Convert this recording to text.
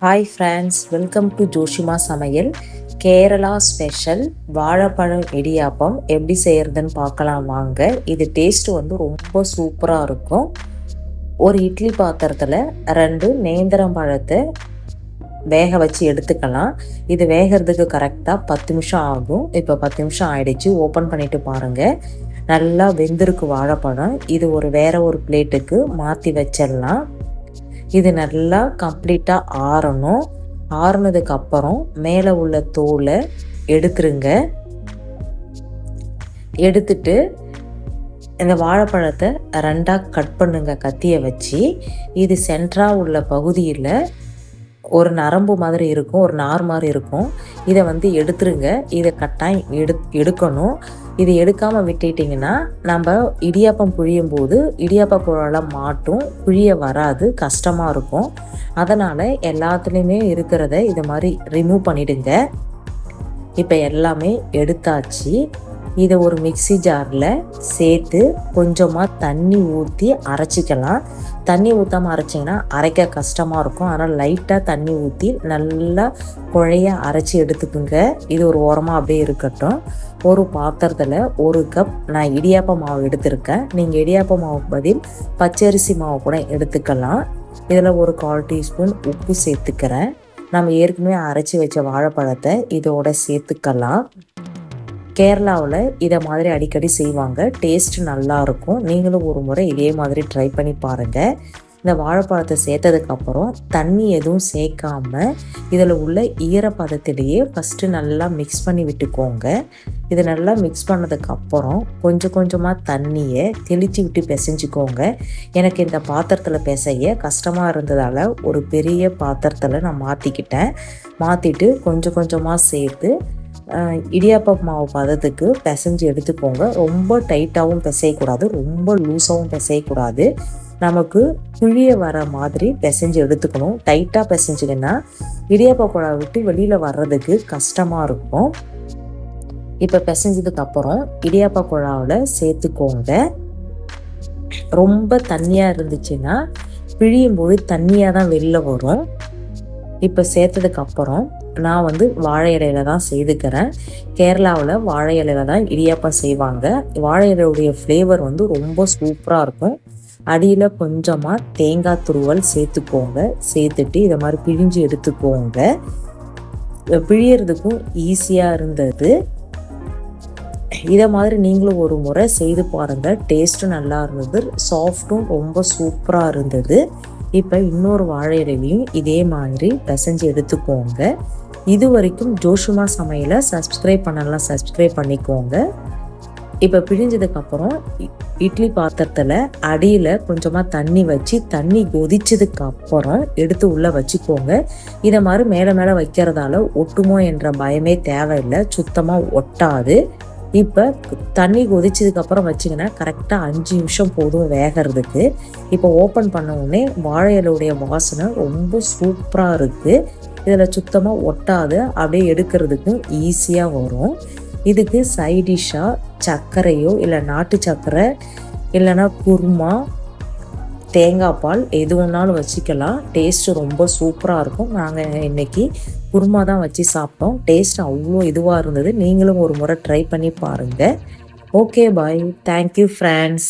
Hi friends, welcome to Joshima சமையல். Kerala special வாழைப்பழம் இடியாப்பம் எப்படி செய்கிறதுன்னு பார்க்கலாம் வாங்க. இது டேஸ்ட்டு ரொம்ப சூப்பராக இருக்கும். ஒரு இட்லி பாத்திரத்தில் 2 நேந்திரம் பழத்தை வேக வச்சு எடுத்துக்கலாம். இது வேகிறதுக்கு கரெக்டாக 10 நிமிஷம் ஆகும். இப்போ 10 நிமிஷம் ஆயிடுச்சு. ஓப்பன் பண்ணிவிட்டு பாருங்கள், நல்லா வெந்திருக்கு வாழைப்பழம். இது வேற ஒரு பிளேட்டுக்கு மாற்றி வச்சிடலாம். இது நல்லா கம்ப்ளீட்டாக ஆறணும். ஆறுனதுக்கு அப்புறம் மேலே உள்ள தோலை எடுத்துருங்க. எடுத்துட்டு இந்த வாழைப்பழத்தை 2ஆக கட் பண்ணுங்க கத்தியை வச்சு. இது சென்டராக உள்ள பகுதியில் ஒரு நரம்பு மாதிரி இருக்கும், ஒரு நார் மாதிரி இருக்கும். இதை எடுத்துருங்க. இதை கட்டாயம் எடுக்கணும். இது எடுக்காமல் விட்டுட்டிங்கன்னா நம்ம இடியாப்பம் புழியும் போது இடியாப்ப குழாயில் மாட்டும், புழிய வராது, கஷ்டமாக இருக்கும். அதனால் எல்லாத்துலேயுமே இருக்கிறத இது மாதிரி ரிமூவ் பண்ணிவிடுங்க. இப்போ எல்லாமே எடுத்தாச்சு. இதை ஒரு மிக்சி ஜாரில் சேர்த்து கொஞ்சமாக தண்ணி ஊற்றி அரைச்சிக்கலாம். தண்ணி ஊற்றாமல் அரைச்சிங்கன்னா அரைக்க கஷ்டமாக இருக்கும். அதனால் லைட்டாக தண்ணி ஊற்றி நல்லா குழைய அரைச்சி எடுத்துக்குங்க. இது ஒரு ஓரமாக அப்படியே இருக்கட்டும். ஒரு பாத்திரத்தில் 1 கப் நான் இடியாப்ப மாவு எடுத்திருக்கேன். நீங்கள் இடியாப்ப மாவு பதில் பச்சரிசி மாவு கூட எடுத்துக்கலாம். இதில் ஒரு 1/4 டீஸ்பூன் உப்பு சேர்த்துக்கிறேன். நம்ம ஏற்கனவே அரைச்சி வச்ச வாழைப்பழத்தை இதோட சேர்த்துக்கலாம். கேரளாவில் இதை மாதிரி அடிக்கடி செய்வாங்க. டேஸ்ட் நல்லாயிருக்கும். நீங்களும் ஒரு முறை இதே மாதிரி ட்ரை பண்ணி பாருங்கள். இந்த வாழைப்பழத்தை சேர்த்ததுக்கப்புறம் தண்ணி எதுவும் சேர்க்காம இதில் உள்ள ஈரப்பதத்திலேயே ஃபஸ்ட்டு நல்லா மிக்ஸ் பண்ணி விட்டுக்கோங்க. இதை நல்லா மிக்ஸ் பண்ணதுக்கப்புறம் கொஞ்சம் கொஞ்சமாக தண்ணியை தெளித்து விட்டு பிசைஞ்சிக்கோங்க. எனக்கு இந்த பாத்திரத்தில் பிசைய கஷ்டமாக இருந்ததால் ஒரு பெரிய பாத்திரத்தில் நான் மாற்றிட்டு கொஞ்சம் கொஞ்சமாக சேர்த்து இடியாப்ப மாவு பதத்துக்கு பிசைஞ்சு எடுத்துக்கோங்க. ரொம்ப டைட்டாகவும் பிசையக்கூடாது, ரொம்ப லூஸாகவும் பிசையக்கூடாது. நமக்கு புளிய வர மாதிரி பிசைஞ்சு எடுத்துக்கணும். டைட்டாக பிசைஞ்சிங்கன்னா இடியாப்ப குழாய் விட்டு வெளியில் வர்றதுக்கு கஷ்டமாக இருக்கும். இப்போ பிசைஞ்சதுக்கப்புறம் இடியாப்ப குழாவில் சேர்த்துக்கோங்க. ரொம்ப தண்ணியாக இருந்துச்சுன்னா பிழியும் போது தண்ணியாக தான் வெளில வரும். இப்போ சேர்த்ததுக்கப்புறம் நான் வாழை இலையில தான் செய்துக்கிறேன். கேரளாவில் வாழை இலையில தான் இடியாப்பம் செய்வாங்க. வாழை இலையுடைய ஃப்ளேவர் ரொம்ப சூப்பராக இருக்கும். அடியில் கொஞ்சமாக தேங்காய் துருவல் சேர்த்துக்கோங்க. சேர்த்துட்டு இதை மாதிரி பிழிஞ்சு எடுத்துக்கோங்க. பிழியறதுக்கும் ஈஸியாக இருந்தது. இதை மாதிரி நீங்களும் ஒரு முறை செய்து பாருங்கள். டேஸ்ட்டும் நல்லா இருந்தது, சாஃப்ட்டும் ரொம்ப சூப்பராக இருந்தது. இப்போ இன்னொரு வாழை இலையிலையும் இதே மாதிரி பிசைஞ்சு எடுத்துக்கோங்க. இது வரைக்கும் ஜோஷிமா சமையலை சப்ஸ்கிரைப் பண்ணலாம், சப்ஸ்கிரைப் பண்ணிக்கோங்க. இப்போ பிழிஞ்சதுக்கப்புறம் இட்லி பாத்திரத்தில் அடியில் கொஞ்சமாக தண்ணி வச்சு தண்ணி கொதிச்சதுக்கப்புறம் எடுத்து உள்ளே வச்சுக்கோங்க. இதை மாதிரி மேலே வைக்கிறதால ஒட்டுமோ என்ற பயமே தேவையில்லை, சுத்தமாக ஒட்டாது. இப்போ தண்ணி கொதிச்சதுக்கப்புறம் வச்சிங்கன்னா கரெக்டாக 5 நிமிஷம் போதும் வேகிறதுக்கு. இப்போ ஓப்பன் பண்ண உடனே வாழை இலையுடைய வாசனை ரொம்ப சூப்பராக இருக்குது. இதில் சுத்தமாக ஒட்டாது, அப்படியே எடுக்கிறதுக்கும் ஈஸியாக வரும். இதுக்கு சைடிஷ்ஷாக சர்க்கரையோ இல்லை நாட்டு சர்க்கரை இல்லைன்னா குருமா, தேங்காய் பால் எது ஒன்றாலும் வச்சுக்கலாம். டேஸ்ட்டு ரொம்ப சூப்பராக இருக்கும். நாங்கள் இன்றைக்கி குருமா தான் வச்சு சாப்பிட்டோம். டேஸ்ட் அவ்வளோ இதுவாக இருந்தது. நீங்களும் ஒரு முறை ட்ரை பண்ணி பாருங்கள். Okay, bye. Thank you friends.